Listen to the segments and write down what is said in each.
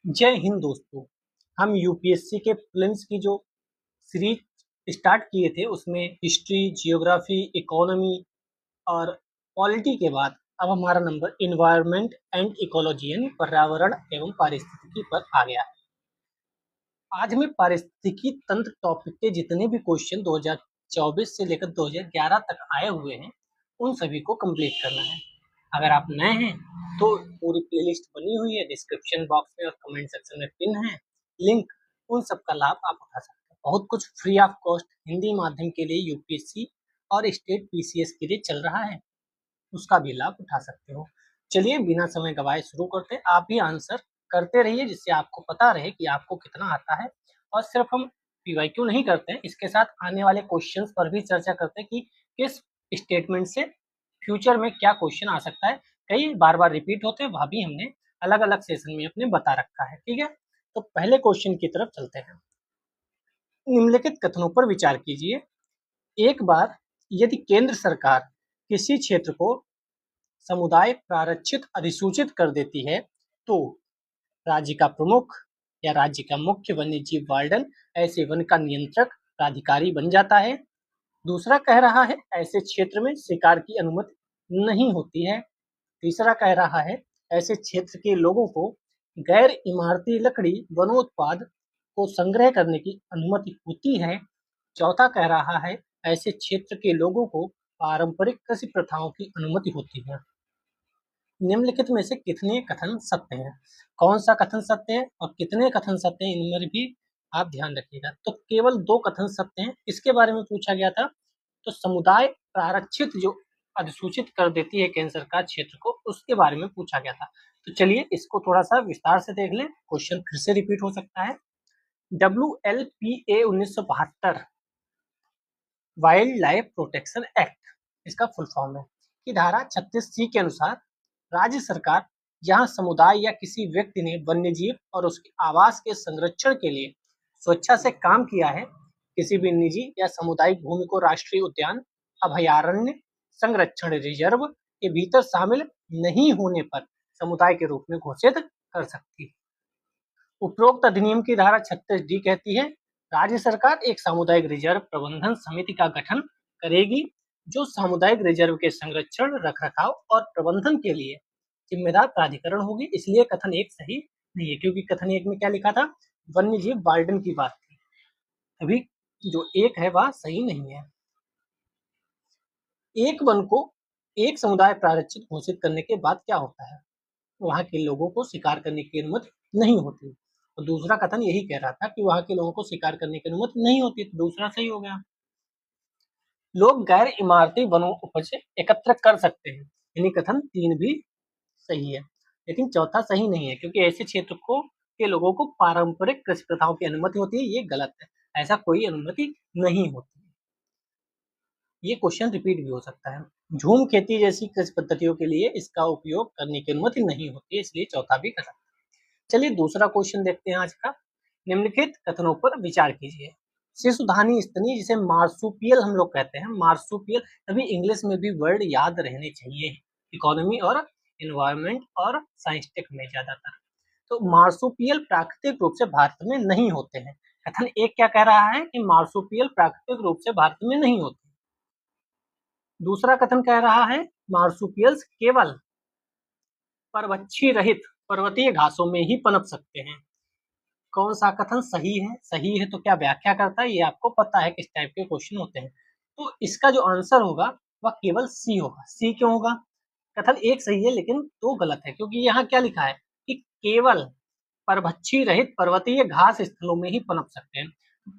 जय हिंद दोस्तों। हम यूपीएससी के प्रीलिम्स की जो सीरीज स्टार्ट किए थे उसमें हिस्ट्री, जियोग्राफी, इकोनॉमी और पॉलिटी के बाद अब हमारा नंबर इन्वायरमेंट एंड इकोलॉजी यानी पर्यावरण एवं पारिस्थितिकी पर आ गया है। आज हमें पारिस्थितिकी तंत्र टॉपिक के जितने भी क्वेश्चन 2024 से लेकर 2011 तक आए हुए हैं उन सभी को कंप्लीट करना है। अगर आप नए हैं तो पूरी प्लेलिस्ट बनी हुई है, डिस्क्रिप्शन बॉक्स में और कमेंट सेक्शन में पिन है लिंक, उन सब का लाभ आप उठा सकते हैं। बहुत कुछ फ्री ऑफ कॉस्ट हिंदी माध्यम के लिए यूपीएससी और स्टेट पीसीएस के लिए चल रहा है, उसका भी लाभ उठा सकते हो। चलिए बिना समय गवाए शुरू करते हैं। आप भी आंसर करते रहिए जिससे आपको पता रहे कि आपको कितना आता है। और सिर्फ हम पीवाईक्यू नहीं करते हैं, इसके साथ आने वाले क्वेश्चंस पर भी चर्चा करते हैं कि किस स्टेटमेंट से फ्यूचर में क्या क्वेश्चन आ सकता है। कई बार बार रिपीट होते हैं, वह भी हमने अलग अलग सेशन में अपने बता रखा है। ठीक है, तो पहले क्वेश्चन की तरफ चलते हैं। निम्नलिखित कथनों पर विचार कीजिए। एक बार यदि केंद्र सरकार किसी क्षेत्र को समुदाय प्रारक्षित अधिसूचित कर देती है तो राज्य का प्रमुख या राज्य का मुख्य वन्य जीव वार्डन ऐसे वन का नियंत्रक प्राधिकारी बन जाता है। दूसरा कह रहा है ऐसे क्षेत्र में शिकार की अनुमति नहीं होती है। तीसरा कह रहा है ऐसे क्षेत्र के लोगों को गैर इमारती लकड़ी वनोत्पाद को संग्रह करने की अनुमति होती है। चौथा कह रहा है ऐसे क्षेत्र के लोगों को पारंपरिक कृषि प्रथाओं की अनुमति होती है। निम्नलिखित में से कितने कथन सत्य हैं? कौन सा कथन सत्य है और कितने कथन सत्य हैं, इनमें भी आप ध्यान रखिएगा। तो केवल 2 कथन सत्य हैं, इसके बारे में पूछा गया था। तो समुदाय प्रारक्षित जो अधिसूचित कर देती है केंद्र सरकार क्षेत्र को, उसके बारे में पूछा गया था। तो चलिए इसको थोड़ा सा विस्तार से देख लें, क्वेश्चन फिर से रिपीट हो सकता है। WLPA 1972 wild life protection act, इसका फुल फॉर्म है कि धारा 36C के अनुसार राज्य सरकार जहां समुदाय या किसी व्यक्ति ने वन्यजीव और उसके आवास के संरक्षण के लिए स्वेच्छा से काम किया है, किसी भी निजी या सामुदायिक भूमि को राष्ट्रीय उद्यान, अभयारण्य, संरक्षण रिजर्व के भीतर शामिल नहीं होने पर समुदाय के रूप में घोषित कर सकती है। उपरोक्त अधिनियम की धारा 36D कहती है राज्य सरकार एक सामुदायिक रिजर्व प्रबंधन समिति का गठन करेगी जो सामुदायिक रिजर्व के संरक्षण, रखरखाव और प्रबंधन के लिए जिम्मेदार प्राधिकरण होगी। इसलिए कथन एक सही नहीं है, क्योंकि कथन एक में क्या लिखा था? वन्यजीव वार्डन की बात थी। अभी जो एक है वह सही नहीं है। एक वन को एक समुदाय प्रारक्षित घोषित करने के बाद क्या होता है? वहां के लोगों को शिकार करने की अनुमति नहीं होती। और दूसरा कथन यही कह रहा था कि वहां के लोगों को शिकार करने की अनुमति नहीं होती, तो दूसरा सही हो गया। लोग गैर इमारती वनों उपज एकत्र कर सकते हैं, यानी कथन 3 भी सही है। लेकिन चौथा सही नहीं है, क्योंकि ऐसे क्षेत्र को के लोगों को पारंपरिक कृषि प्रथाओं की अनुमति होती है, ये गलत है। ऐसा कोई अनुमति नहीं होती। ये क्वेश्चन रिपीट भी हो सकता है। झूम खेती जैसी कृषि पद्धतियों के लिए इसका उपयोग करने की अनुमति नहीं होती है, इसलिए चौथा भी गलत है। चलिए दूसरा क्वेश्चन देखते हैं आज का। निम्नलिखित कथनों पर विचार कीजिए। शिशुधानी स्तनी, जिसे मार्सुपियल हम लोग कहते हैं, मार्सुपियल, तभी इंग्लिश में भी वर्ड याद रहने चाहिए, इकोनॉमी और एनवायरमेंट और साइंटिफिक में ज्यादातर। तो मार्सुपियल प्राकृतिक रूप से भारत में नहीं होते हैं। कथन एक क्या कह रहा है कि मार्सुपियल प्राकृतिक रूप से भारत में नहीं होते। दूसरा कथन कह रहा है मार्सुपियल्स केवल परवच्छी रहित पर्वतीय घासों में ही पनप सकते हैं। कौन सा कथन सही है? सही है तो क्या व्याख्या करता है, ये आपको पता है किस टाइप के क्वेश्चन होते हैं। तो इसका जो आंसर होगा वह केवल सी होगा। सी क्यों होगा? कथन एक सही है लेकिन दो गलत है, क्योंकि यहाँ क्या लिखा है कि केवल परभक्षी रहित पर्वतीय घास स्थलों में ही पनप सकते हैं।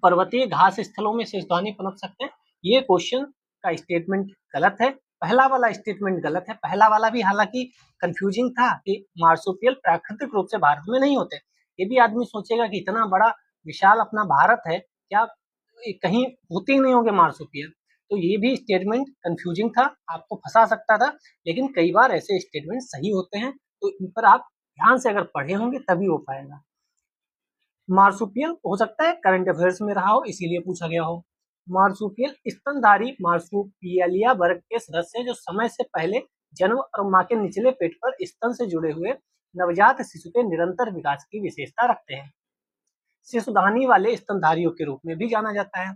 पर्वतीय घास स्थलों में शेषधानी पनप सकते हैं, ये क्वेश्चन का स्टेटमेंट गलत है। पहला वाला स्टेटमेंट गलत है। पहला वाला भी हालांकि कंफ्यूजिंग था कि मार्सुपियल प्राकृतिक रूप से भारत में नहीं होते। ये भी आदमी सोचेगा कि इतना बड़ा विशाल अपना भारत है, क्या कहीं होते ही नहीं होंगे मार्सुपियल? तो ये भी स्टेटमेंट कंफ्यूजिंग था, आपको फंसा सकता था। लेकिन कई बार ऐसे स्टेटमेंट सही होते हैं, तो इन पर आप ध्यान से अगर पढ़े होंगे तभी हो पाएगा। मार्सुपियल हो सकता है करंट अफेयर्स में रहा हो, इसीलिए पूछा गया हो। मार्सुपियल स्तनधारी मार्सुपियलिया वर्ग के सदस्य जो समय से पहले जन्म और मां के निचले पेट पर स्तन से जुड़े हुए नवजात शिशु के निरंतर विकास की विशेषता रखते हैं। शिशुधानी वाले स्तनधारियों के रूप में भी जाना जाता है,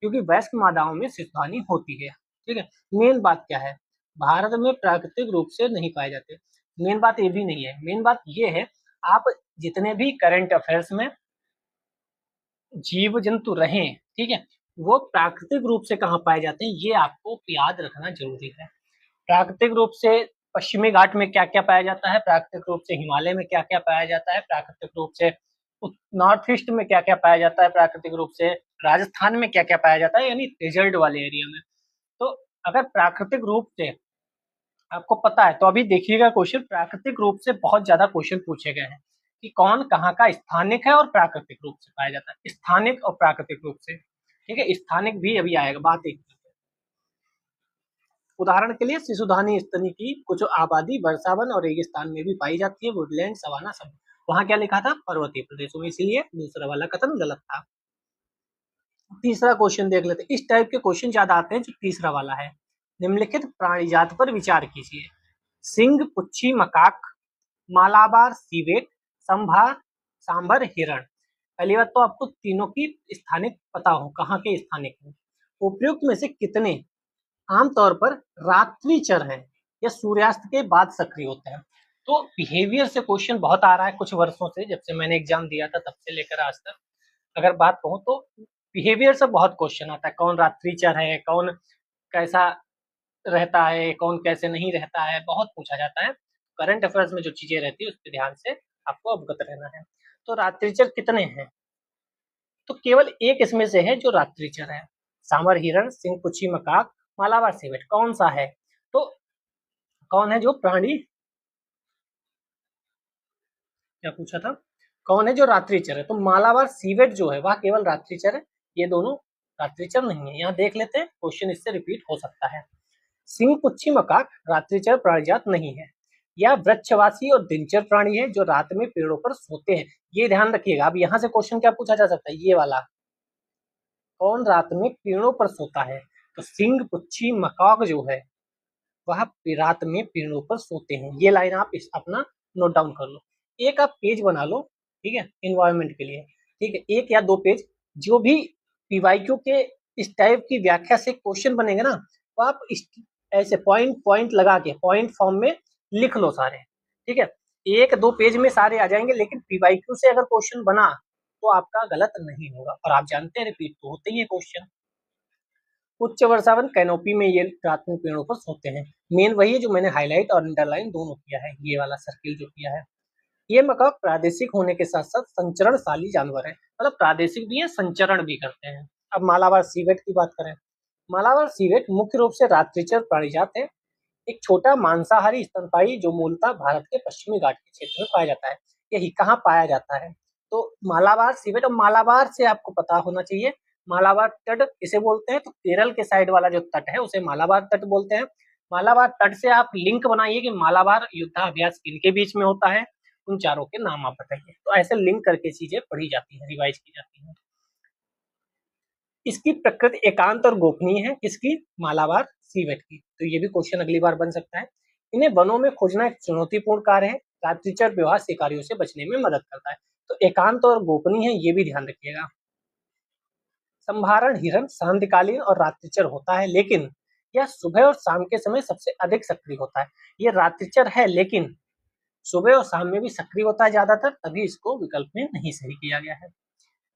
क्योंकि वयस्क मादाओं में शिशुधानी होती है। ठीक है, मेन बात क्या है, भारत में प्राकृतिक रूप से नहीं पाए जाते। मेन बात ये भी नहीं है, मेन बात ये है, आप जितने भी करंट अफेयर्स में जीव जंतु रहे, ठीक है, वो प्राकृतिक रूप से कहाँ पाए जाते हैं, ये आपको याद रखना जरूरी है। प्राकृतिक रूप से पश्चिमी घाट में क्या क्या पाया जाता है, प्राकृतिक रूप से हिमालय में क्या क्या पाया जाता है, प्राकृतिक रूप से नॉर्थ ईस्ट में क्या क्या पाया जाता है, प्राकृतिक रूप से राजस्थान में क्या क्या पाया जाता है, यानी डेजर्ट वाले एरिया में। तो अगर प्राकृतिक रूप से आपको पता है, तो अभी देखिएगा क्वेश्चन, प्राकृतिक रूप से बहुत ज्यादा क्वेश्चन पूछे गए हैं कि कौन कहाँ का स्थानिक है और प्राकृतिक रूप से पाया जाता है, स्थानिक और प्राकृतिक रूप से। ठीक है, स्थानिक भी अभी आएगा, बात एक। उदाहरण के लिए शिशुधानी स्तनी की कुछ आबादी वर्षावन और रेगिस्तान में भी पाई जाती है, वुडलैंड सवाना सब। वहां क्या लिखा था, पर्वतीय प्रदेशों में, इसीलिए दूसरा वाला कथन गलत था। तीसरा क्वेश्चन देख लेते हैं, इस टाइप के क्वेश्चन ज्यादा आते हैं जो तीसरा वाला है। निम्नलिखित प्राणी जात पर विचार कीजिए। सिंह, पुच्छी, मकाक, मालाबार सीवेट, संभार, सांभर, हिरण। पहली बात तो आपको तीनों की स्थानिक पता हो, कहाँ के स्थानिक हो। उपयुक्त में से कितने आमतौर पर रात्रिचर हैं या सूर्यास्त के बाद सक्रिय होते हैं। तो बिहेवियर से क्वेश्चन बहुत आ रहा है कुछ वर्षों से, जब से मैंने एग्जाम दिया था तब से लेकर आज तक अगर बात कहूँ तो बिहेवियर से बहुत क्वेश्चन आता है, कौन रात्रिचर है, कौन कैसा रहता है, कौन कैसे नहीं रहता है, बहुत पूछा जाता है। करंट अफेयर्स में जो चीजें रहती है उस पर ध्यान से आपको अवगत रहना है। तो रात्रिचर कितने हैं, तो केवल एक इसमें से है जो रात्रिचर है, सांभर, हिरण, सिंह, पुच्छी, मकाक, मालाबार सीवेट। कौन सा है, तो कौन है जो प्राणी, क्या पूछा था, कौन है जो रात्रिचर है, तो मालाबार सीवेट जो है वह केवल रात्रिचर है, ये दोनों रात्रिचर नहीं है। यहाँ देख लेते हैं, क्वेश्चन इससे रिपीट हो सकता है। सिंह, पुच्छी, मकाक रात्रिचर प्राणिजात नहीं है, या वृक्षवासी और दिनचर प्राणी है जो रात में पेड़ों पर सोते हैं। ये ध्यान रखिएगा। अब यहाँ से क्वेश्चन क्या पूछा जा सकता है, ये वाला, कौन रात में पेड़ों पर सोता है, तो सिंह, पुच्छी, मकाक जो है वह रात में पेड़ों पर सोते हैं। ये लाइन आप अपना नोट डाउन कर लो, एक आप पेज बना लो, ठीक है, इन्वायरमेंट के लिए। ठीक है, एक या दो पेज, जो भी पीवाईक्यू के इस टाइप की व्याख्या से क्वेश्चन बनेंगे ना, तो आप ऐसे पॉइंट पॉइंट लगा के पॉइंट फॉर्म में लिख लो सारे। ठीक है, एक दो पेज में सारे आ जाएंगे, लेकिन पीवाईक्यू से अगर क्वेश्चन बना तो आपका गलत नहीं होगा, और आप जानते हैं रिपीट तो होते ही है क्वेश्चन। उच्च वर्षावन कैनोपी में ये रात में पेड़ों पर सोते हैं। मेन वही है जो मैंने हाईलाइट और अंडरलाइन दोनों किया है, ये वाला सर्किल जो किया है। ये मकाक प्रादेशिक होने के साथ साथ संचरणशाली जानवर है, मतलब प्रादेशिक भी है, संचरण भी करते हैं। अब मालाबार सीवेट की बात करें, मालाबार सीवेट मुख्य रूप से रात्रिचर प्राणिजात है, एक छोटा मांसाहारी स्तनपायी जो मूलतः भारत के पश्चिमी घाट के क्षेत्र में पाया जाता है। यही कहाँ पाया जाता है, तो मालाबार सीवेट। और मालाबार से आपको पता होना चाहिए, मालाबार तट इसे बोलते हैं, तो केरल के साइड वाला जो तट है उसे मालाबार तट बोलते हैं। मालाबार तट से आप लिंक बनाइए कि मालाबार युद्धाभ्यास किनके बीच में होता है, उन चारों के नाम आप बताइए। तो ऐसे लिंक करके चीजें पढ़ी जाती है, रिवाइज की जाती है। इसकी प्रकृति एकांत और गोपनीय है, किसकी, मालाबार सीवेट की। तो ये भी क्वेश्चन अगली बार बन सकता है। इन्हें वनों में खोजना एक चुनौतीपूर्ण कार्य है, रात्रिचर विवाह शिकारियों से बचने में मदद करता है। तो एकांत और गोपनीय है, ये भी ध्यान रखिएगा। संभारण हिरण सांध्यकालीन और रात्रिचर होता है, लेकिन यह सुबह और शाम के समय सबसे अधिक सक्रिय होता है। ये रात्रिचर है लेकिन सुबह और शाम में भी सक्रिय होता है ज्यादातर, तभी इसको विकल्प में नहीं सही किया गया है।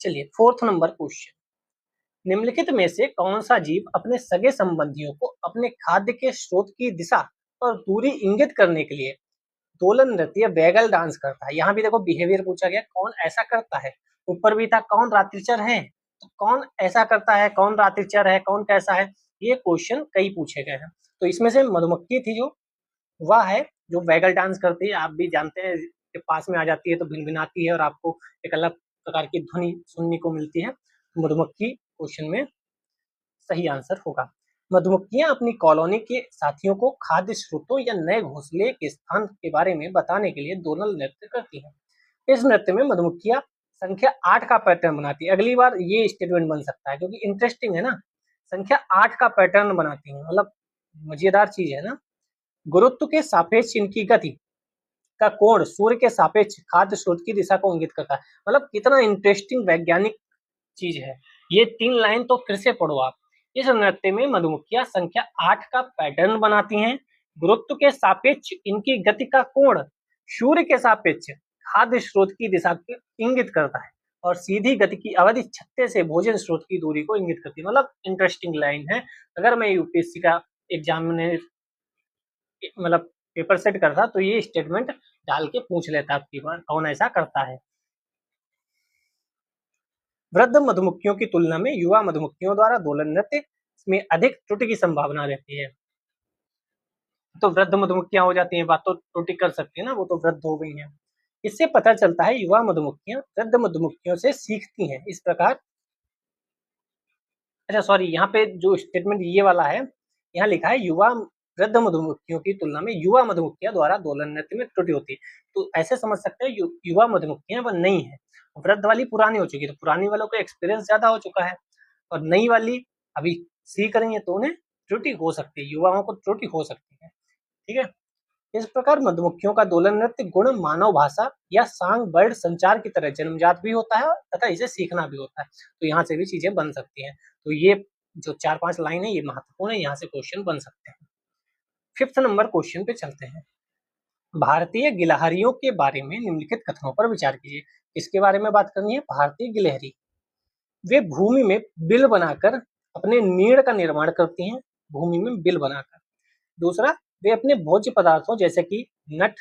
चलिए, फोर्थ नंबर क्वेश्चन, निम्नलिखित में से कौन सा जीव अपने सगे संबंधियों को अपने खाद्य के स्रोत की दिशा और दूरी इंगित करने के लिए दोलन नृत्य वैगल डांस करता है। यहाँ भी देखो बिहेवियर पूछा गया, कौन ऐसा करता है। ऊपर भी था कौन रात्रिचर है, तो कौन ऐसा करता है, कौन रात्रिचर है, कौन कैसा है, ये क्वेश्चन कई पूछे गए हैं। तो इसमें से मधुमक्खी थी जो, वह है जो वैगल डांस करती है। आप भी जानते हैं कि पास में आ जाती है तो भिनभिनाती है और आपको एक अलग प्रकार की ध्वनि सुनने को मिलती है। मधुमक्खी क्वेश्चन में सही आंसर होगा। मधुमक्खियां अपनी कॉलोनी के साथियों को खाद्य स्रोतों या नए घोंसले के स्थान के बारे में बताने के लिए दोनल नृत्य करती हैं। इस नृत्य में मधुमक्खियां संख्या 8 का पैटर्न बनाती है। अगली बार ये स्टेटमेंट बन सकता है क्योंकि इंटरेस्टिंग है ना, संख्या 8 का पैटर्न बनाती है, मतलब मजेदार चीज है ना। गुरुत्व के सापेक्ष इनकी गति का कोण सूर्य के सापेक्ष खाद्य स्रोत की दिशा को इंगित करता है। मतलब कितना इंटरेस्टिंग वैज्ञानिक चीज है। ये 3 लाइन तो फिर से पढ़ो आप। इस नृत्य में मधुमक्खियां संख्या 8 का पैटर्न बनाती हैं। गुरुत्व के सापेक्ष इनकी गति का कोण सूर्य के सापेक्ष खाद्य स्रोत की दिशा को इंगित करता है और सीधी गति की अवधि छत्ते से भोजन स्रोत की दूरी को इंगित करती है। मतलब इंटरेस्टिंग लाइन है। अगर मैं यूपीएससी का एग्जाम में मतलब पेपर सेट करता तो ये स्टेटमेंट डाल के पूछ लेता आपकी बार कौन ऐसा करता है। वृद्ध मधुमक्खियों की तुलना में युवा मधुमक्खियों द्वारा दोलन नृत्य में अधिक त्रुटि की संभावना रहती है। तो वृद्ध मधुमक्खियां हो जाती हैं, बात तो त्रुटि कर सकती है ना, वो तो वृद्ध हो गई हैं। इससे पता चलता है युवा मधुमक्खियां वृद्ध मधुमक्खियों से सीखती हैं इस प्रकार। अच्छा सॉरी, यहाँ पे जो स्टेटमेंट ये वाला है, यहाँ लिखा है युवा वृद्ध मधुमक्खियों की तुलना में युवा मधुमक्खियां द्वारा दोलन नृत्य में त्रुटि होती है। तो ऐसे समझ सकते हैं युवा मधुमक्खियां वो नई है, वृद्ध वाली पुरानी हो चुकी है, तो पुरानी वालों को एक्सपीरियंस ज्यादा हो चुका है और नई वाली अभी सीख रही है, तो उन्हें त्रुटि हो सकती है, युवाओं को त्रुटि हो सकती है। ठीक है। इस प्रकार मधुमक्खियों का दोलन नृत्य गुण मानव भाषा या सांग बर्ड संचार की तरह जन्मजात भी होता है तथा इसे सीखना भी होता है। तो यहाँ से भी चीजें बन सकती हैं। तो ये जो 4-5 लाइन है ये महत्वपूर्ण है, यहाँ से क्वेश्चन बन सकते हैं। 5th नंबर क्वेश्चन पे चलते हैं। भारतीय गिलहरियों के बारे में निम्नलिखित कथनों पर विचार कीजिए। किसके बारे में बात करनी है? भारतीय गिलहरी। वे भूमि में बिल बनाकर अपने नीड़ का निर्माण करती हैं, भूमि में बिल बनाकर। दूसरा, वे अपने भोज्य पदार्थों जैसे कि नट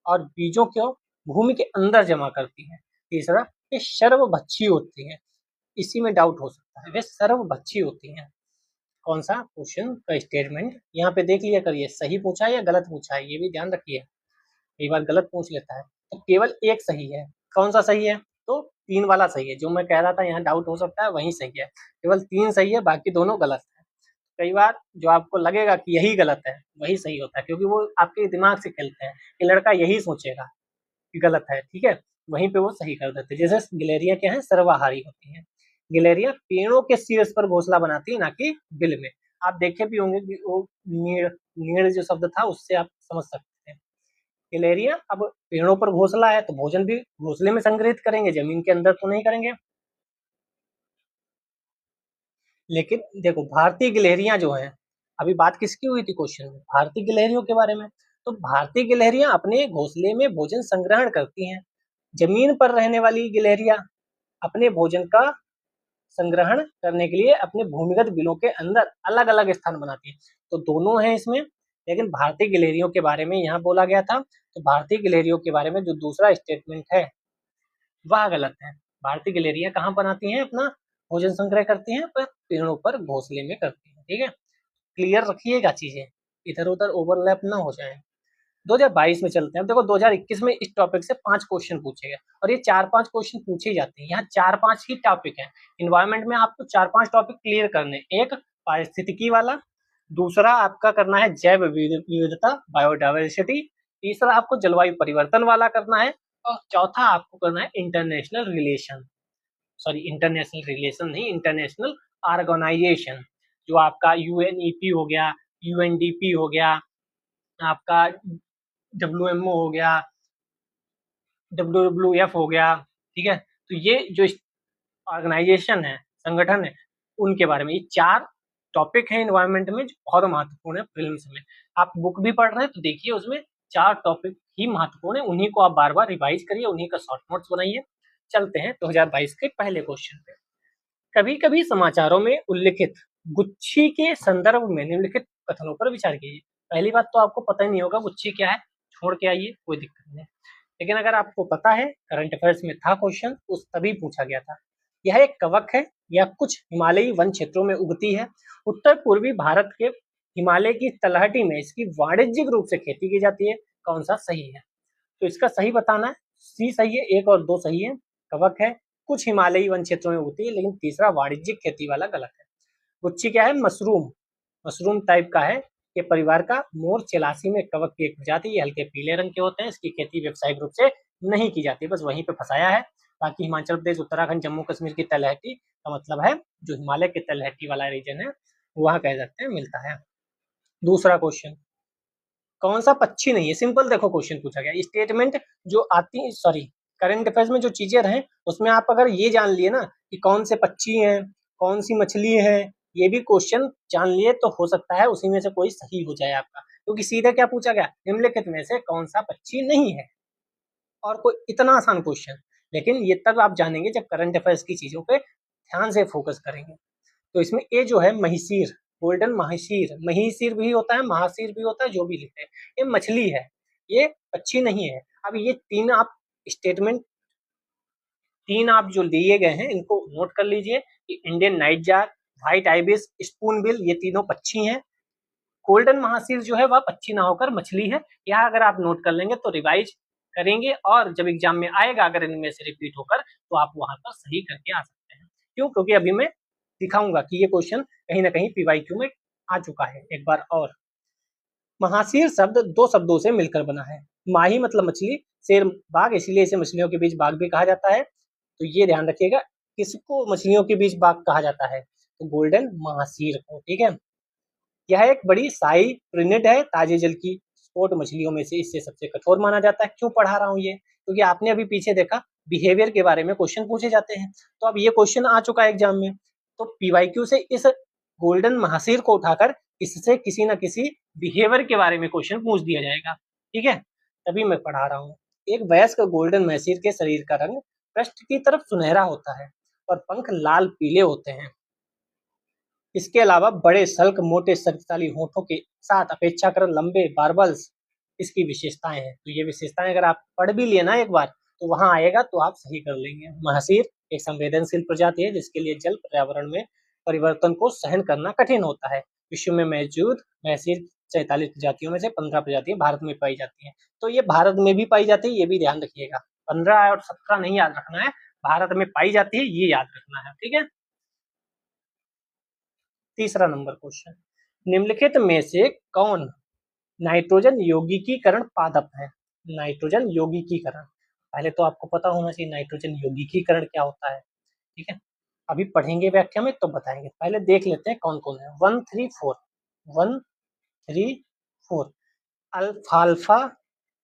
और बीजों को भूमि के अंदर जमा करती हैं। तीसरा, वे सर्वभक्षी होती हैं। इसी में डाउट हो सकता है, वे सर्वभक्षी होती हैं। कौन सा क्वेश्चन का स्टेटमेंट यहाँ पे देख लिया करिए, सही पूछा है या गलत पूछा है, ये भी ध्यान रखिए। कई बार गलत पूछ लेता है, तो केवल एक सही है। कौन सा सही है? तो 3 वाला सही है, जो मैं कह रहा था यहाँ डाउट हो सकता है वही सही है। केवल 3 सही है, बाकी दोनों गलत है। कई बार जो आपको लगेगा कि यही गलत है वही सही होता है, क्योंकि वो आपके दिमाग से खेलते हैं कि लड़का यही सोचेगा कि गलत है, ठीक है, वहीं पे वो सही कर देते हैं। जैसे गिलहरियां क्या है? सर्वाहारी होती हैं। गिलहरियां पेड़ों के शीर्ष पर घोंसला बनाती है, ना कि बिल में। आप देखे भी होंगे कि वो नीड़ नीड़ जो शब्द था उससे आप समझ सकते हैं। गिलहरियां अब पेड़ों पर घोंसला है तो भोजन भी घोंसले में संग्रहित करेंगे, जमीन के अंदर तो नहीं करेंगे। लेकिन देखो भारतीय गिलहरियां जो हैं, अभी बात किसकी हुई थी क्वेश्चन में? भारतीय गिलहरियों के बारे में। तो भारतीय गिलहरियां अपने घोंसले में भोजन संग्रहण करती हैं। जमीन पर रहने वाली गिलहरियां अपने भोजन का संग्रहण करने के लिए अपने भूमिगत बिलों के अंदर अलग अलग स्थान बनाती है। तो दोनों हैं इसमें, लेकिन भारतीय गिलहरियों के बारे में यहाँ बोला गया था। तो भारतीय गिलहरियों के बारे में जो दूसरा स्टेटमेंट है वह गलत है। भारतीय गिलहरियां कहाँ बनाती हैं अपना भोजन संग्रह करती हैं? पर पेड़ों पर घोंसले में करती हैं। ठीक है, क्लियर रखिएगा चीजें, इधर उधर ओवरलैप ना हो जाए। 2022 में चलते हैं। देखो 2021 में इस टॉपिक से 5 क्वेश्चन पूछे गए और ये 4-5 क्वेश्चन पूछे जाते हैं। यहाँ 4-5 ही टॉपिक है। इन्वायरमेंट में आपको 4-5 टॉपिक क्लियर करने। एक पारिस्थितिकी वाला, दूसरा आपका करना है जैव विविधता बायोडाइवर्सिटी, तीसरा आपको जलवायु परिवर्तन वाला करना है और चौथा आपको करना है international relation, sorry international relation नहीं, इंटरनेशनल ऑर्गेनाइजेशन, जो आपका यूएनईपी हो गया, यूएनडीपी हो गया, आपका डब्ल्यूएमओ हो गया, डब्ल्यूडब्ल्यूएफ हो गया। ठीक है, तो ये जो ऑर्गेनाइजेशन है, संगठन है, उनके बारे में ये 4 टॉपिक है इन्वायरमेंट में जो बहुत महत्वपूर्ण है फिल्म्स में। आप बुक भी पढ़ रहे हैं तो देखिए उसमें 4 टॉपिक ही महत्वपूर्ण है, उन्हीं को आप बार बार रिवाइज करिए, उन्हीं का शॉर्ट नोट्स बनाइए। चलते हैं 2022 के पहले क्वेश्चन पे। कभी कभी समाचारों में उल्लिखित गुच्छी के संदर्भ में निम्नलिखित कथनों पर विचार कीजिए। पहली बात तो आपको पता ही नहीं होगा गुच्छी क्या है, छोड़ के आइए, कोई दिक्कत नहीं। लेकिन अगर आपको पता है, करंट अफेयर्स में था क्वेश्चन, उस तभी पूछा गया था। यह एक कवक है या कुछ हिमालयी वन क्षेत्रों में उगती है। उत्तर पूर्वी भारत के हिमालय की तलहटी में इसकी वाणिज्यिक रूप से खेती की जाती है। कौन सा सही है? तो इसका सही बताना है। सी सही है, 1 और 2 सही है। कवक है, कुछ हिमालयी वन क्षेत्रों में उगती है, लेकिन तीसरा वाणिज्यिक खेती वाला गलत है। गुच्छी क्या है? मशरूम, मशरूम टाइप का है। ये परिवार का मोर चेलासी में कवक की एक प्रजाति, ये हल्के पीले रंग के होते हैं। इसकी खेती व्यावसायिक रूप से नहीं की जाती, बस वहीं पे फंसाया है। बाकी हिमाचल प्रदेश, उत्तराखंड, जम्मू कश्मीर की तलहटी का मतलब है जो हिमालय के तलहटी वाला रीजन है, वहां कह सकते हैं मिलता है। दूसरा क्वेश्चन, कौन सा पक्षी नहीं है, सिंपल देखो क्वेश्चन पूछा गया। स्टेटमेंट जो आती, सॉरी, करंट अफेयर्स में जो चीजें रहे उसमें आप अगर ये जान लिए ना कि कौन से पक्षी हैं, कौन सी मछली है, ये भी क्वेश्चन जान लिए तो हो सकता है उसी में से कोई सही हो जाए आपका, क्योंकि सीधा क्या पूछा गया, निम्नलिखित में से कौन सा पक्षी नहीं है, और कोई इतना आसान क्वेश्चन। लेकिन ये तब आप जानेंगे जब करंट अफेयर्स की चीजों पे ध्यान से फोकस करेंगे। तो इसमें ए जो है महिसीर, गोल्डन महासीर, महिसीर भी होता है, महासीर भी होता है, जो भी लिखते हैं, ये मछली है, ये पक्षी नहीं है। अब ये तीन आप स्टेटमेंट, तीन आप जो दिए गए हैं इनको नोट कर लीजिए कि Indian night jar, white ibis, Spoonbill, ये तीनों पक्षी हैं। गोल्डन महासीर जो है वह पक्षी ना होकर मछली है। यहाँ अगर आप नोट कर लेंगे तो रिवाइज करेंगे और जब एग्जाम में आएगा अगर इनमें से रिपीट होकर तो आप वहां पर सही करके आ सकते हैं। क्यों? क्योंकि अभी मैं दिखाऊंगा कि ये क्वेश्चन कहीं ना कहीं पीवाईक्यू में आ चुका है एक बार और। महासीर शब्द दो शब्दों से मिलकर बना है। माही मतलब मछली, शेर बाघ, इसीलिए इसे मछलियों के बीच बाघ भी कहा जाता है। तो ये ध्यान रखिएगा, किसको मछलियों के बीच बाघ कहा जाता है, तो गोल्डन महासीर को। ठीक है, यह एक बड़ी साई प्रिनिड है, ताजे जल की स्पोर्ट मछलियों में से इससे सबसे कठोर माना जाता है। क्यों पढ़ा रहा हूँ ये, क्योंकि आपने अभी पीछे देखा बिहेवियर के बारे में क्वेश्चन पूछे जाते हैं, तो अब ये क्वेश्चन आ चुका है एग्जाम में, तो पीवाईक्यू से इस गोल्डन महासीर को उठाकर इससे किसी न किसी बिहेवियर के बारे में क्वेश्चन पूछ दिया जाएगा। ठीक है, तभी मैं पढ़ा रहा हूँ। एक वयस्क गोल्डन महासीर के शरीर का रंग पृष्ठ की तरफ सुनहरा होता है और पंख लाल पीले होते हैं। इसके अलावा बड़े सल्क, मोटे शक्तिशाली होठों के साथ अपेक्षाकृत लंबे बारबल्स इसकी विशेषताएं हैं। तो ये विशेषताएं अगर आप पढ़ भी लिए ना एक बार तो वहां आएगा तो आप सही कर लेंगे। महासीर एक संवेदनशील प्रजाति है जिसके लिए जल पर्यावरण में परिवर्तन को सहन करना कठिन होता है। विश्व में मौजूद महासीर 47 प्रजातियों में से 15 प्रजातियां भारत में पाई जाती हैं। तो ये भारत में भी पाई जाती है, ये भी ध्यान रखिएगा। 15 और 17 नहीं याद रखना है, भारत में पाई जाती है ये याद रखना है। ठीक है, तीसरा नंबर क्वेश्चन, निम्नलिखित में से कौन नाइट्रोजन यौगिकीकरण पादप है? नाइट्रोजन यौगिकीकरण, पहले तो आपको पता होना चाहिए नाइट्रोजन यौगिकीकरण क्या होता है। ठीक है, अभी पढ़ेंगे व्याख्या में तो बताएंगे, पहले देख लेते हैं कौन कौन है। 1 3 4, 1 3 4, अल्फाल्फा,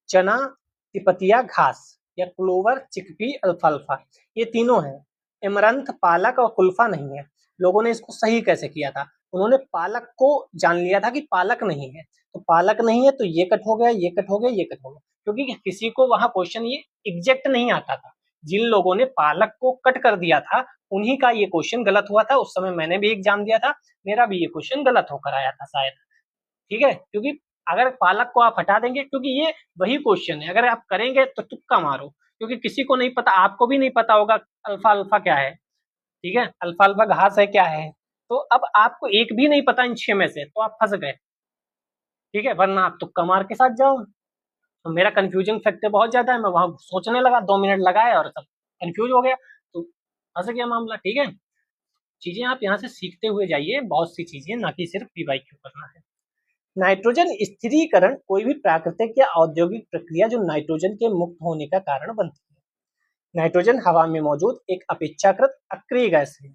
चना, तिपतिया घास या क्लोवर, चिकपी, अल्फाल्फा, ये तीनों हैं। इमरंथ, पालक और कुल्फा नहीं है। लोगों ने इसको सही कैसे किया था, उन्होंने पालक को जान लिया था कि पालक नहीं है, तो पालक नहीं है तो ये कट हो गया, ये कट हो गया, ये कट हो गया, क्योंकि किसी को वहां क्वेश्चन ये एग्जैक्ट नहीं आता था। जिन लोगों ने पालक को कट कर दिया था उन्हीं का ये क्वेश्चन गलत हुआ था। उस समय मैंने भी एग्जाम दिया था, मेरा भी ये क्वेश्चन गलत होकर आया था शायद। ठीक है, क्योंकि अगर पालक को आप हटा देंगे, क्योंकि ये वही क्वेश्चन है, अगर आप करेंगे तो तुक्का मारो, क्योंकि किसी को नहीं पता, आपको भी नहीं पता होगा अल्फा अल्फा क्या है। ठीक है, अल्फा अल्फा घास है क्या है, तो अब आपको एक भी नहीं पता इन 6 में से तो आप फंस गए। ठीक है, वरना आप तुक्का मार के साथ जाओ। तो मेरा कंफ्यूजिंग फैक्टर बहुत ज्यादा है, मैं वहां सोचने लगा, 2 मिनट लगाए और सब कंफ्यूज हो गया, तो फंस गया मामला। ठीक है, चीजें आप यहाँ से सीखते हुए जाइए, बहुत सी चीजें, ना कि सिर्फ पीवाईक्यू करना है। नाइट्रोजन स्थिरीकरण कोई भी प्राकृतिक या औद्योगिक प्रक्रिया जो नाइट्रोजन के मुक्त होने का कारण बनती है। नाइट्रोजन हवा में मौजूद एक अपेक्षाकृत अक्रिय गैस है।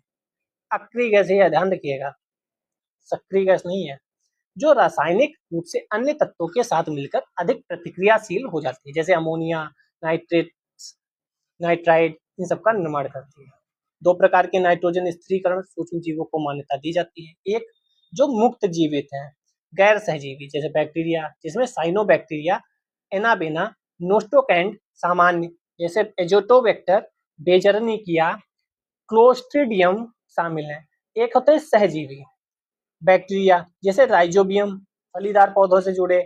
अक्रिय गैस है, ध्यान रखिएगा, सक्रिय गैस नहीं है, जो रासायनिक रूप से अन्य तत्वों के साथ मिलकर अधिक प्रतिक्रियाशील हो जाती है, जैसे अमोनिया, नाइट्रेट, नाइट्राइड, इन सब का निर्माण करती है। दो प्रकार के नाइट्रोजन स्थिरीकरण सूक्ष्म जीवों को मान्यता दी जाती है। एक जो मुक्त जीवित हैं, गैर सहजीवी, जैसे बैक्टीरिया जिसमें साइनोबैक्टीरिया, एनाबेना, नोस्टोकैंड सामान्य जैसे एजोटोबैक्टर, बेजरनिकिया, क्लोस्ट्रिडियम शामिल हैं। एक होते हैं सहजीवी बैक्टीरिया जैसे राइजोबियम, फलीदार पौधों से जुड़े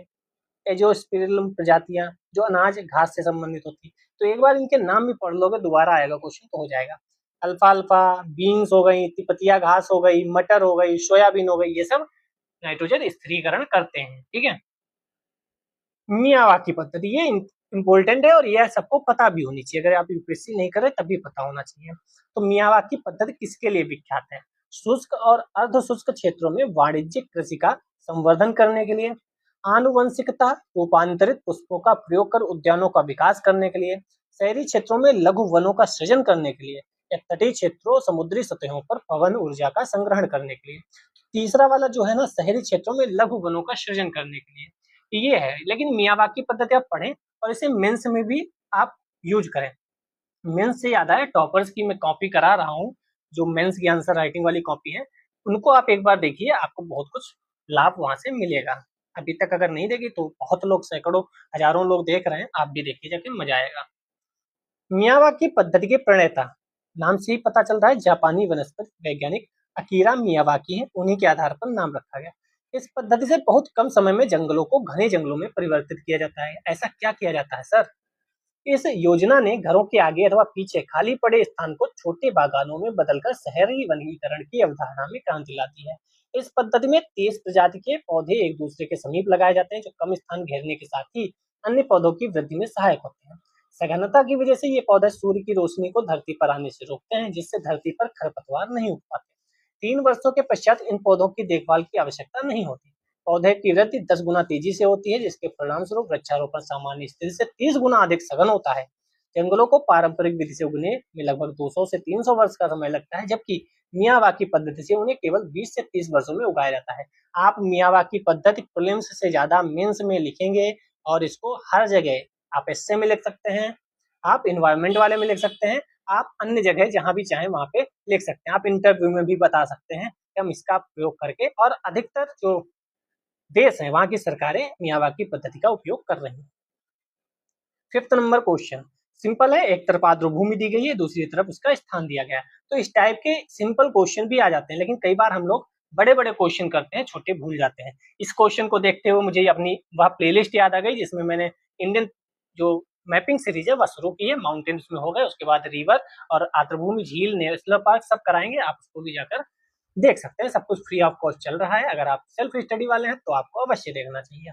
एजोस्पिरिलम प्रजातियां जो अनाज घास से संबंधित होती है। तो एक बार इनके नाम भी पढ़ लोगे, दोबारा आएगा क्वेश्चन तो हो जाएगा। अल्फा अल्फा, बीन्स हो गई, तिपतिया घास हो गई, मटर हो गई, सोयाबीन हो गई, ये सब नाइट्रोजन स्थिरीकरण करते हैं। ठीक है, मियावाकी पद्धति ये इम्पोर्टेंट है और यह सबको पता भी होनी चाहिए, अगर आप यूपीएससी नहीं करे तब भी पता होना चाहिए। तो मियावाकी पद्धति किसके लिए विख्यात है? शुष्क और अर्ध शुष्क क्षेत्रों में वाणिज्यिक कृषि का संवर्धन करने के लिए, आनुवंशिकता रूपांतरित पुष्पों का प्रयोग कर उद्यानों का विकास करने के लिए, शहरी क्षेत्रों में लघु वनों का सृजन करने के लिए, या तटीय क्षेत्रों समुद्री सतहों पर पवन ऊर्जा का संग्रहण करने के लिए। तीसरा वाला जो है ना, शहरी क्षेत्रों में लघु वनों का सृजन करने के लिए, ये है। लेकिन मियावाकी पद्धति आप पढ़ें और इसे मेंस में भी आप यूज करें। मेंस से याद आया, टॉपर्स की मैं कॉपी करा रहा हूँ, जो मेंस की आंसर राइटिंग वाली कॉपी है, उनको आप एक बार देखिए, आपको बहुत कुछ लाभ वहां से मिलेगा। अभी तक अगर नहीं देखी तो बहुत लोग, सैकड़ों हजारों लोग देख रहे हैं, आप भी देखिए जाके, मजा आएगा। मियावाकी पद्धति के प्रणेता, नाम से ही पता चल रहा है, जापानी वनस्पति वैज्ञानिक अकीरा मियावाकी हैं, उन्हीं के आधार पर नाम रखा गया। इस पद्धति से बहुत कम समय में जंगलों को घने जंगलों में परिवर्तित किया जाता है। ऐसा क्या किया जाता है सर? इस योजना ने घरों के आगे अथवा पीछे खाली पड़े स्थान को छोटे बागानों में बदलकर शहरी वनीकरण की अवधारणा में क्रांति लाती है। इस पद्धति में 30 प्रजाति के पौधे एक दूसरे के समीप लगाए जाते हैं, जो कम स्थान घेरने के साथ ही अन्य पौधों की वृद्धि में सहायक होते हैं। सघनता की वजह से ये पौधे सूर्य की रोशनी को धरती पर आने से रोकते हैं, जिससे धरती पर खरपतवार नहीं उग पाते। 3 वर्षों के पश्चात इन पौधों की देखभाल की आवश्यकता नहीं होती। पौधे की वृद्धि 10 गुना तेजी से होती है, जिसके परिणाम स्वरूप वृक्षारोपण सामान्य स्थिति से 30 गुना अधिक सघन होता है। जंगलों को पारंपरिक विधि से उगने में लगभग 200 से 300 वर्ष का समय लगता है, जबकि मियावाकी पद्धति से उन्हें केवल 20 से 30 वर्षों में उगाया जाता है। आप मियावाकी पद्धति प्रीलिम्स से ज्यादा मेंस में लिखेंगे, और इसको हर जगह आप एस्से में लिख सकते हैं, आप इन्वायरमेंट वाले में लिख सकते हैं, आप अन्य जगह जहां भी चाहें वहां पे लिख सकते हैं, आप इंटरव्यू में भी बता सकते हैं कि हम इसका प्रयोग करके, और अधिकतर जो देश है वहां की सरकारें मियावाकी पद्धति का उपयोग कर रही हैं। 5th नंबर क्वेश्चन सिंपल है, एक तरफ आर्द्रभूमि दी गई है, दूसरी तरफ उसका स्थान दिया गया है। तो इस टाइप के सिंपल क्वेश्चन भी आ जाते हैं, लेकिन कई बार हम लोग बड़े बड़े क्वेश्चन करते हैं, छोटे भूल जाते हैं। इस क्वेश्चन को देखते हुए मुझे अपनी वह प्लेलिस्ट याद आ गई, जिसमें मैंने इंडियन जो मैपिंग सीरीज है वह शुरू की है। माउंटेन्स में हो गए, उसके बाद रिवर और आर्द्रभूमि, झील, नेशनल पार्क सब कराएंगे, आप उसको भी जाकर देख सकते हैं। सब कुछ फ्री ऑफ कॉस्ट चल रहा है, अगर आप सेल्फ स्टडी वाले हैं तो आपको अवश्य देखना चाहिए।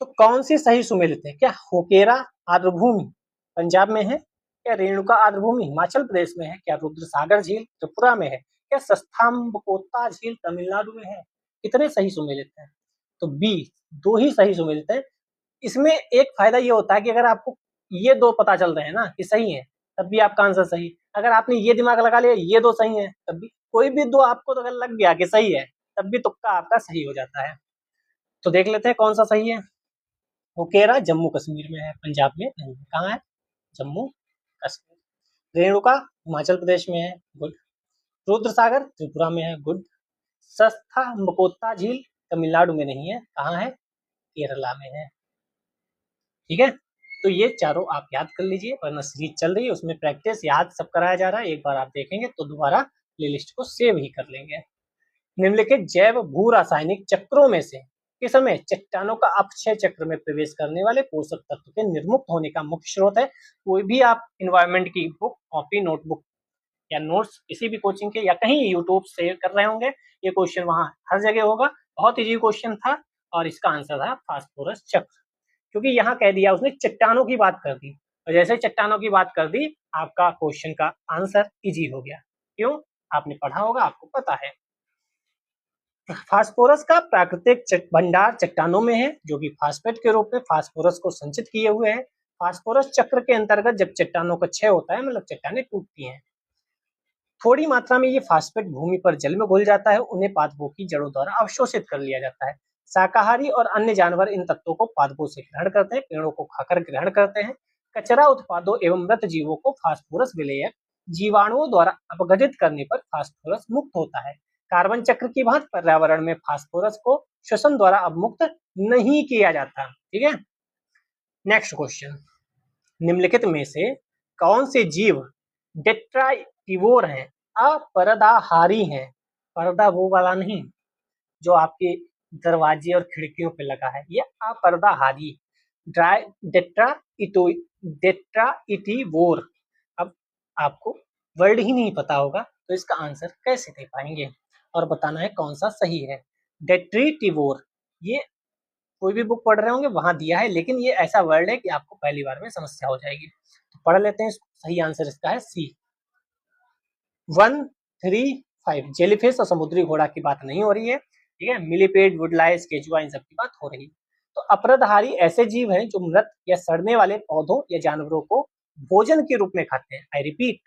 तो कौन सी सही सुमेलित है? क्या होकेरा आर्द्रभूमि पंजाब में है? क्या रेणुका आर्द्रभूमि हिमाचल प्रदेश में है? क्या रुद्रसागर झील त्रिपुरा में है? क्या सस्थाम्बकोता झील तमिलनाडु में है? कितने सही सुमेलित हैं? तो बी, 2 ही सही सुमेलित है। इसमें एक फायदा ये होता है कि अगर आपको ये 2 पता चल रहे हैं ना कि सही है, तब भी आपका आंसर सही है। अगर आपने ये दिमाग लगा लिया ये 2 सही है, तब भी कोई भी 2 आपको तो अगर लग गया कि सही है, तब भी तुक्का आपका सही हो जाता है। तो देख लेते हैं कौन सा सही है। होकेरा जम्मू कश्मीर में है, पंजाब में नहीं। कहाँ है? जम्मू कश्मीर। रेणुका हिमाचल प्रदेश में है, गुड। रुद्रसागर त्रिपुरा में है, गुड। सस्थाम्बकोता झील तमिलनाडु में नहीं है, कहाँ है? केरला में है। ठीक है, तो ये चारों आप याद कर लीजिए, वरना सीरीज चल रही है उसमें प्रैक्टिस याद सब कराया जा रहा है। एक बार आप देखेंगे तो दोबारा प्लेलिस्ट को सेव ही कर लेंगे। निम्नलिखित जैव भू रासायनिक चक्रों में से किस समय चट्टानों का अपक्षय चक्र में प्रवेश करने वाले पोषक तत्व के निर्मुक्त होने का मुख्य स्रोत है? कोई भी आप इन्वायरमेंट की बुक, कॉपी, नोटबुक या नोट्स किसी भी कोचिंग के या कहीं यूट्यूब से कर रहे होंगे, ये क्वेश्चन वहां हर जगह होगा। बहुत इजी क्वेश्चन था, और इसका आंसर था फास्फोरस चक्र, क्योंकि यहाँ कह दिया उसने चट्टानों की बात कर दी, और जैसे चट्टानों की बात कर दी आपका क्वेश्चन का आंसर इजी हो गया। क्यों? आपने पढ़ा होगा, आपको पता है। फास्फोरस का प्राकृतिक भंडार चट्टानों में है, जो कि फास्फेट के रूप में फास्फोरस को संचित किए हुए है। फास्फोरस चक्र के अंतर्गत जब चट्टानों का क्षय होता है, मतलब चट्टानें टूटती हैं, थोड़ी मात्रा में ये फास्फेट भूमि पर जल में घुल जाता है, उन्हें पादपों की जड़ों द्वारा अवशोषित कर लिया जाता है। शाकाहारी और अन्य जानवर इन तत्वों को पादपों से ग्रहण करते हैं, पेड़ों को खाकर ग्रहण करते हैं। कचरा उत्पादों एवं मृत जीवों को फास्फोरस विलेयक जीवाणुओं द्वारा अपघटित करने पर फास्फोरस मुक्त होता है। कार्बन चक्र की भांति पर्यावरण में फास्फोरस को श्वसन द्वारा अवमुक्त नहीं किया जाता। ठीक है, नेक्स्ट क्वेश्चन, निम्नलिखित में से कौन से जीव डेट्राइटिवोर हैं, अपरदाहारी हैं? पर्दा वो वाला नहीं जो आपके दरवाजे और खिड़कियों पे लगा है, ये अपरदाहारी डेट्राइटिवोर। अब आपको वर्ड ही नहीं पता होगा तो इसका आंसर कैसे दे पाएंगे, और बताना है कौन सा सही है। डेट्रिटिवोर, ये कोई भी बुक पढ़ रहे होंगे वहां दिया है, लेकिन ये ऐसा वर्ड है कि आपको पहली बार में समस्या हो जाएगी। तो पढ़ लेते हैं, सही आंसर इसका है सी, 135। जेलीफिश और समुद्री घोड़ा की बात नहीं हो रही है, ठीक है। मिलीपेड, वुडलाइस, केचुआ, इन सब की बात हो रही है। तो अपरदहारी ऐसे जीव हैं जो मृत या सड़ने वाले पौधों या जानवरों को भोजन के रूप में खाते हैं। आई रिपीट,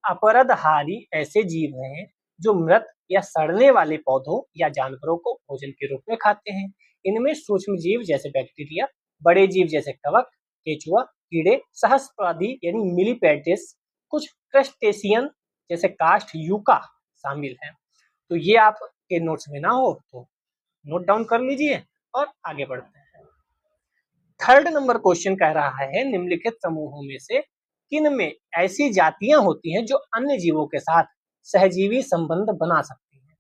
अपरदहारी ऐसे जीव हैं जो मृत या सड़ने वाले पौधों या जानवरों को भोजन के रूप में खाते हैं। इनमें सूक्ष्म जीव जैसे बैक्टीरिया, बड़े जीव जैसे कवक, केचुआ, कीड़े, सहस्त्रादी यानी मिलीपेटिस, कुछ क्रस्टेशियन जैसे काष्ठ, यूका शामिल है। तो ये आपके नोट्स में ना हो तो नोट डाउन कर लीजिए और आगे बढ़ते हैं। थर्ड नंबर क्वेश्चन कह रहा है निम्नलिखित समूहों में से किन में ऐसी जातियां होती हैं जो अन्य जीवों के साथ सहजीवी संबंध बना सकती हैं।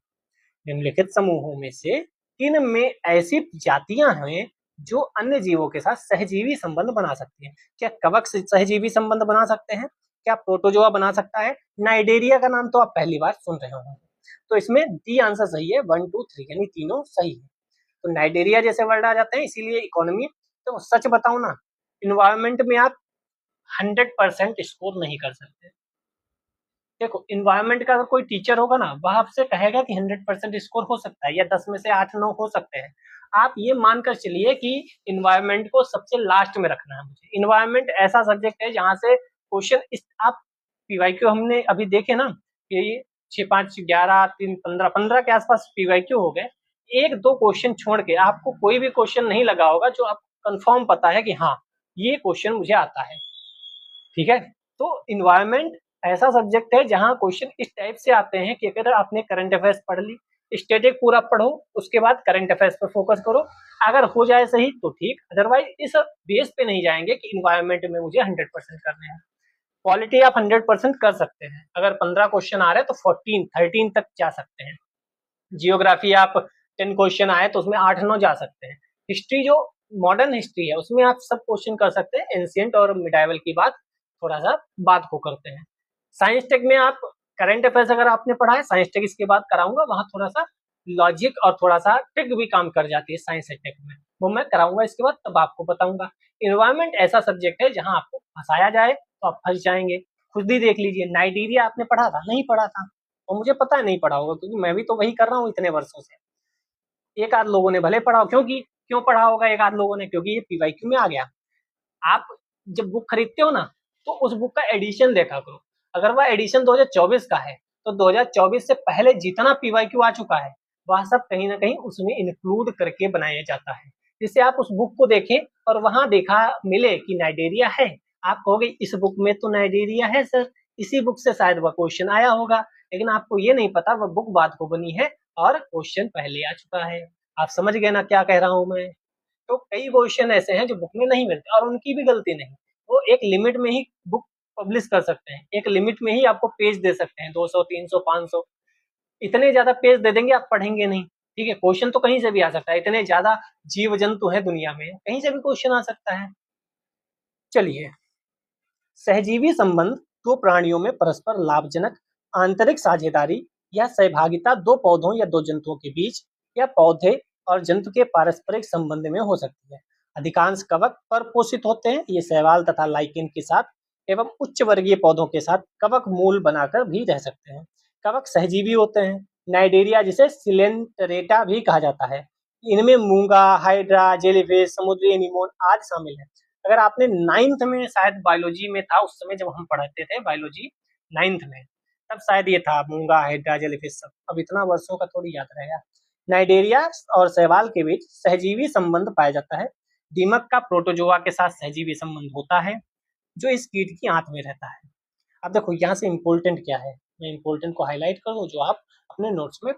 निम्नलिखित समूहों में से किन में ऐसी जातियां हैं जो अन्य जीवों के साथ सहजीवी संबंध बना सकती हैं। क्या कवक से सहजीवी संबंध बना सकते हैं? क्या प्रोटोजोआ बना सकता है? नाइडेरिया का नाम तो आप पहली बार सुन रहे होंगे। तो इसमें डी आंसर सही है, 1 2 3 यानी तीनों सही है। तो नाइडेरिया जैसे वर्ड आ जाते हैं, इसीलिए इकोनॉमी। तो सच बताऊं ना, इन्वायरमेंट में आप 100% स्कोर नहीं कर सकते। देखो, इन्वायरमेंट का अगर कोई टीचर होगा ना, वह आपसे कहेगा कि 100% स्कोर हो सकता है या 10 में से 8 9 हो सकते हैं। आप ये मानकर चलिए कि इन्वायरमेंट को सबसे लास्ट में रखना है मुझे। इन्वायरमेंट ऐसा सब्जेक्ट है जहां से क्वेश्चन इस आप पीवाईक्यू हमने अभी देखे ना कि 6 5 11 3 15 के आसपास पीवाईक्यू हो गए। एक दो क्वेश्चन छोड़ के आपको कोई भी क्वेश्चन नहीं लगा होगा जो आप कंफर्म पता है कि हाँ ये क्वेश्चन मुझे आता है। ठीक है, तो इन्वायरमेंट ऐसा सब्जेक्ट है जहां क्वेश्चन इस टाइप से आते हैं कि अगर आपने करंट अफेयर्स पढ़ ली, स्टैटिक पूरा पढ़ो, उसके बाद करंट अफेयर्स पर फोकस करो। अगर हो जाए सही तो ठीक, अदरवाइज इस बेस पे नहीं जाएंगे कि इन्वायरमेंट में मुझे 100% करने हैं। क्वालिटी आप 100% कर सकते हैं। अगर 15 क्वेश्चन आ रहे हैं तो 14 13 तक जा सकते हैं। जियोग्राफी आप 10 क्वेश्चन आए तो उसमें 8 9 जा सकते हैं। हिस्ट्री जो मॉडर्न हिस्ट्री है उसमें आप सब क्वेश्चन कर सकते हैं। एंशिएंट और मिडाइवल की बात थोड़ा सा बात को करते हैं। साइंस टेक में आप करंट अफेयर्स अगर आपने पढ़ा है, साइंस टेक इसके बाद कराऊंगा, वहां थोड़ा सा लॉजिक और थोड़ा सा ट्रिक भी काम कर जाती है साइंस टेक में, वो मैं कराऊंगा इसके बाद, तब आपको बताऊंगा। इन्वायरमेंट ऐसा सब्जेक्ट है जहां आपको फंसाया जाए तो आप फंस जाएंगे। खुद ही देख लीजिए, नाइजीरिया आपने पढ़ा था? नहीं पढ़ा था, और मुझे पता है नहीं पढ़ा होगा क्योंकि मैं भी तो वही कर रहा हूँ इतने वर्षों से। एक आध लोगों ने भले पढ़ा हो, क्योंकि क्यों पढ़ा होगा एक आध लोगों ने? क्योंकि ये पीवाईक्यू में आ गया। आप जब बुक खरीदते हो ना तो उस बुक का एडिशन देखा करो। अगर वह एडिशन 2024 का है तो 2024 से पहले जितना पीवाईक्यू आ चुका है वह सब कहीं ना कहीं उसमें इंक्लूड करके बनाया जाता है, जिससे आप उस बुक को देखें और वहां देखा मिले कि नाइजीरिया है, आप कहोगे इस बुक में तो नाइजीरिया है सर, इसी बुक से शायद वह क्वेश्चन आया होगा। लेकिन आपको ये नहीं पता वह बुक बाद को बनी है और क्वेश्चन पहले आ चुका है। आप समझ गए ना क्या कह रहा हूं मैं? तो कई क्वेश्चन ऐसे हैं जो बुक में नहीं मिलते और उनकी भी गलती नहीं। वो एक लिमिट में ही बुक पब्लिश कर सकते हैं, एक लिमिट में ही आपको पेज दे सकते हैं, 200 300 500। इतने ज्यादा पेज दे देंगे आप पढ़ेंगे नहीं। ठीक है, क्वेश्चन तो कहीं से भी आ सकता है, इतने ज्यादा जीव जंतु है दुनिया में, कहीं से भी क्वेश्चन आ सकता है। चलिए, सहजीवी संबंध दो प्राणियों में परस्पर लाभजनक आंतरिक साझेदारी या सहभागिता दो पौधों या दो जंतुओं के बीच या पौधे और जंतु के पारस्परिक संबंध में हो सकती है। अधिकांश कवक पर पोषित होते हैं, ये शैवाल तथा लाइकेन के साथ एवं उच्च वर्गीय पौधों के साथ कवक मूल बनाकर भी रह सकते हैं। कवक सहजीवी होते हैं। नाइडेरिया जिसे सिलेंटरेटा भी कहा जाता है, इनमें मूंगा, हाइड्रा, जेलीफिश, समुद्री एनीमोन आदि शामिल है। अगर आपने 9th में शायद बायोलॉजी में था, उस समय जब हम पढ़ते थे बायोलॉजी 9th में, तब शायद ये था मूंगा, हाइड्रा, जेलीफिश सब। अब इतना वर्षों का थोड़ी याद रहेगा। नाइडेरिया और शैवाल के बीच सहजीवी संबंध पाया जाता है। दीमक का प्रोटोजोआ के साथ सहजीवी संबंध होता है जो इस कीट की आंत में रहता है। अब देखो यहाँ से इम्पोर्टेंट क्या है, मैं इम्पोर्टेंट को हाईलाइट कर दूं जो आप अपने नोट्स में,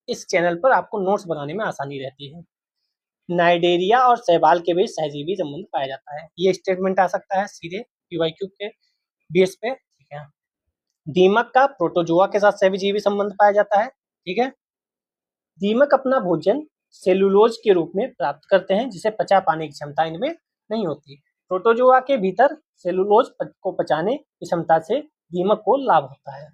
इस चैनल पर आपको नोट्स बनाने में आसानी रहती है। नाइडेरिया और शैवाल के बीच सहजीवी संबंध पाया जाता है, ये स्टेटमेंट आ सकता है सीधे पीवाईक्यू के बेस पे। ठीक है, दीमक का प्रोटोजोआ के साथ सहजीवी संबंध पाया जाता है। ठीक है, दीमक अपना भोजन सेलुलोज के रूप में प्राप्त करते हैं जिसे पचा पाने की क्षमता इनमें नहीं होती। प्रोटोजोआ के भीतर सेलुलोज को पचाने की क्षमता से दीमक को लाभ होता है।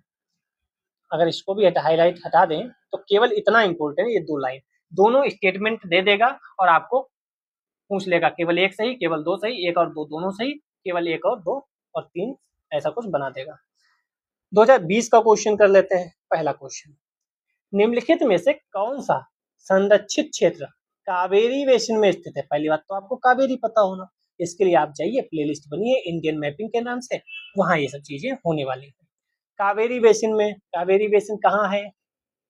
अगर इसको भी हाईलाइट हटा दें तो केवल इतना इंपॉर्टेंट, ये दो लाइन, दोनों स्टेटमेंट दे देगा और आपको पूछ लेगा केवल एक सही, केवल दो सही, एक और दो दोनों सही, केवल एक और दो और तीन, ऐसा कुछ बना देगा। 2020 का क्वेश्चन कर लेते हैं। पहला क्वेश्चन, निम्नलिखित में से कौन सा संरक्षित क्षेत्र कावेरी बेसिन में स्थित है? पहली बात तो आपको कावेरी पता होना, इसके लिए आप जाइए, प्लेलिस्ट बनी है इंडियन मैपिंग के नाम से, वहां ये सब चीजें होने वाली है। कावेरी बेसिन में, कावेरी बेसिन कहाँ है,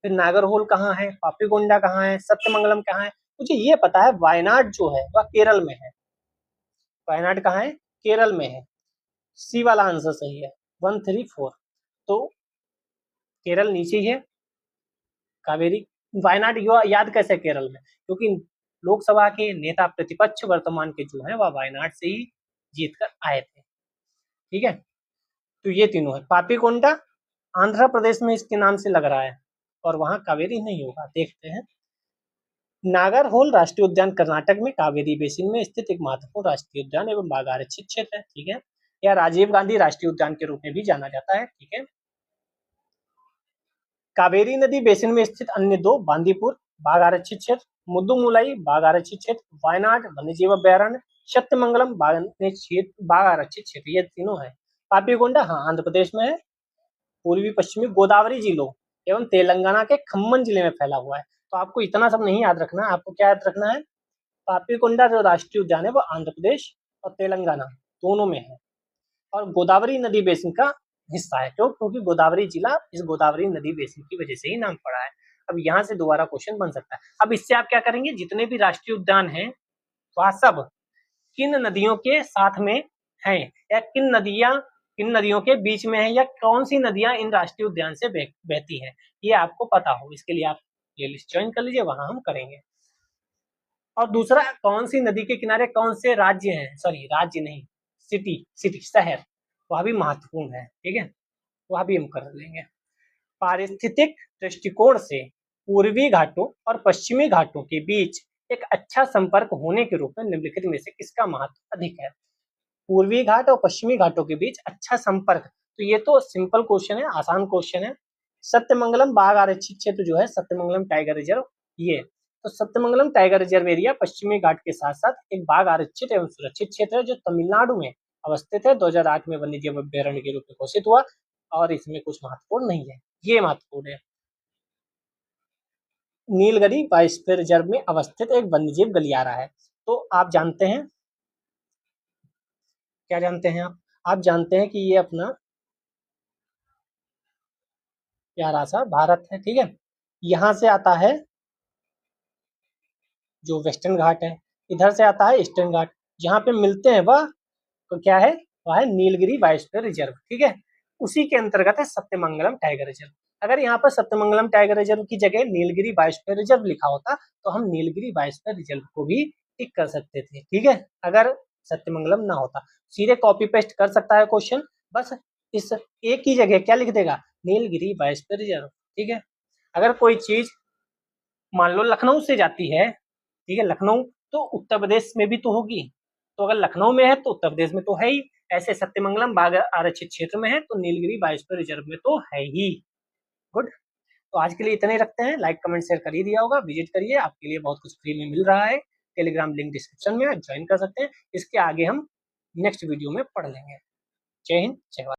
फिर नागरहोल कहाँ है, पापीगोंडा कहाँ है, सत्यमंगलम कहाँ है, मुझे ये पता है वायनाड जो है वह केरल में है। वायनाड कहाँ है? केरल में है। सी वाला आंसर सही है, 134। तो केरल नीचे ही है, कावेरी। वायनाड याद कैसे केरल में? क्योंकि लोकसभा के नेता प्रतिपक्ष वर्तमान के जो है वह वायनाड से ही जीत कर आए थे। ठीक है, तो ये तीनों है। पापीकोंडा आंध्र प्रदेश में इसके नाम से लग रहा है, और वहां कावेरी नहीं होगा, देखते हैं। नागरहोल राष्ट्रीय उद्यान कर्नाटक में कावेरी बेसिन में स्थित एक महत्वपूर्ण राष्ट्रीय उद्यान एवं बाघ आरक्षित क्षेत्र है। ठीक है, या राजीव गांधी राष्ट्रीय उद्यान के रूप में भी जाना जाता है। ठीक है, कावेरी नदी बेसिन में स्थित अन्य दो, बांदीपुर बाघ आरक्षित क्षेत्र, मुद्दुमुलाई बाघ आरक्षित क्षेत्र, वायनाड वन्यजीव अभ्यारण्य, सत्यमंगलम बाघ आरक्षित क्षेत्र, ये तीनों है। पापीकोंडा हाँ आंध्र प्रदेश में है, पूर्वी पश्चिमी गोदावरी जिलों एवं तेलंगाना के खम्मन जिले में फैला हुआ है। तो आपको इतना सब नहीं याद रखना है, आपको क्या याद रखना है? पापीकोंडा जो राष्ट्रीय उद्यान है वो आंध्र प्रदेश और तेलंगाना दोनों में है, और गोदावरी नदी बेसिन का हिस्सा है। क्यों? क्योंकि गोदावरी जिला इस गोदावरी नदी बेसिन की वजह से ही नाम पड़ा है। अब यहाँ से दोबारा क्वेश्चन बन सकता है। अब इससे आप क्या करेंगे, जितने भी राष्ट्रीय उद्यान हैं वह सब किन नदियों के साथ में हैं, या किन नदियों के बीच में है, या कौन सी नदियां इन राष्ट्रीय उद्यान से बहती हैं, ये आपको पता हो। इसके लिए आप प्लेलिस्ट ज्वाइन कर लीजिए, वहां हम करेंगे। और दूसरा, कौन सी नदी के किनारे कौन से राज्य हैं, सॉरी राज्य नहीं, सिटी शहर, वह भी महत्वपूर्ण है। ठीक है, वह भी हम कर लेंगे। पारिस्थितिक दृष्टिकोण से पूर्वी घाटों और पश्चिमी घाटों के बीच एक अच्छा संपर्क होने के रूप में निम्नलिखित में से किसका महत्व अधिक है? पूर्वी घाट और पश्चिमी घाटों के बीच अच्छा संपर्क, तो ये तो सिंपल क्वेश्चन है, आसान क्वेश्चन है। सत्यमंगलम बाघ आरक्षित क्षेत्र जो है, सत्यमंगलम टाइगर रिजर्व, ये तो सत्यमंगलम टाइगर रिजर्व एरिया पश्चिमी घाट के साथ साथ एक बाघ आरक्षित एवं सुरक्षित क्षेत्र है, जो तमिलनाडु में अवस्थित है। 2008 में वन्यजीव अभ्यारण्य के रूप में घोषित हुआ, और इसमें कुछ महत्वपूर्ण नहीं है, ये महत्वपूर्ण है। नीलगिरी बायोस्फीयर रिजर्व में अवस्थित एक वन्यजीव गलियारा है। तो आप जानते हैं, क्या जानते हैं आप जानते हैं कि ये अपना प्यारा सा भारत है। ठीक है, यहाँ से आता है जो वेस्टर्न घाट है, इधर से आता है ईस्टर्न घाट, जहाँ पे मिलते हैं वह तो क्या है, वह है नीलगिरी बायोस्फीयर रिजर्व। ठीक है, उसी के अंतर्गत है सत्यमंगलम टाइगर रिजर्व। अगर यहाँ पर सत्यमंगलम टाइगर रिजर्व की जगह नीलगिरी बायोस्फीयर रिजर्व लिखा होता तो हम नीलगिरी बायोस्फीयर रिजर्व को भी टिक कर सकते थे। ठीक है, अगर सत्यमंगलम ना होता, सीधे कॉपी पेस्ट कर सकता है क्वेश्चन, बस इस एक ही जगह क्या लिख देगा, नीलगिरी बायोस्फीयर रिजर्व। ठीक है, अगर कोई चीज मान लो लखनऊ से जाती है, ठीक है, लखनऊ तो उत्तर प्रदेश में भी तो होगी, तो अगर लखनऊ में है तो उत्तर प्रदेश में तो है ही, ऐसे सत्यमंगलम बाघ आरक्षित क्षेत्र में है तो नीलगिरी बायोस्फीयर रिजर्व में तो है ही। गुड, तो आज के लिए इतने ही रखते हैं। लाइक कमेंट शेयर कर ही दिया होगा, विजिट करिए, आपके लिए बहुत कुछ फ्री में मिल रहा है। टेलीग्राम लिंक डिस्क्रिप्शन में ज्वाइन कर सकते हैं। इसके आगे हम नेक्स्ट वीडियो में पढ़ लेंगे। जय हिंद, जय भारत।